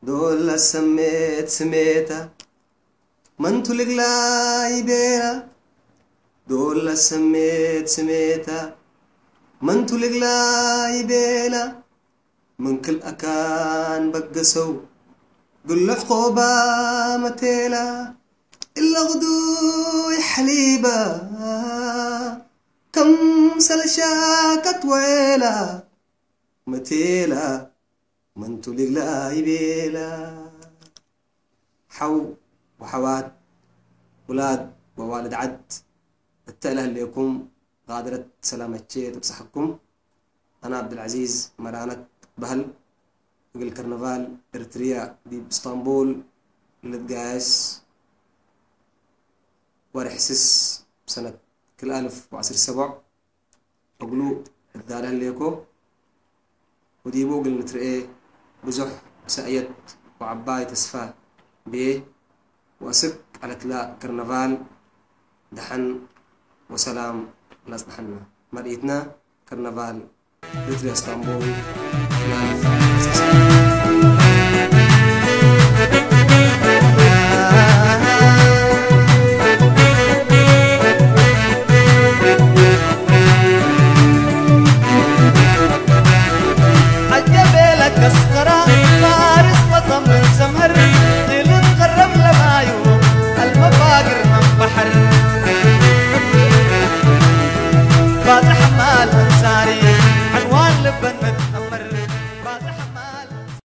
دول سميتها من تلق لا يبيها دول سميتها من تلق لا يبيلا من كل أكان بقسو قل عقوبة متيلا إلا غدو حليبة كم سلشاكت ويلا متيلا من تلق لا يبيلا حو وحوات ولاد ووالد عد التأله اللي يكون غادرة سلامتشي تبصحكم. أنا عبد العزيز مرانك بهل في الكرنفال إريتريا دي باسطنبول لتقاس ورحسس بسنة كل 1017 أقولوا الدالة اللي يكو ودي بوغل نترئي بزح سأيت وعباي تسفى بيه وأسك على تلاء كرنفال دحن وسلام ناس دحنا مرئتنا كرنفال إريتريا اسطنبول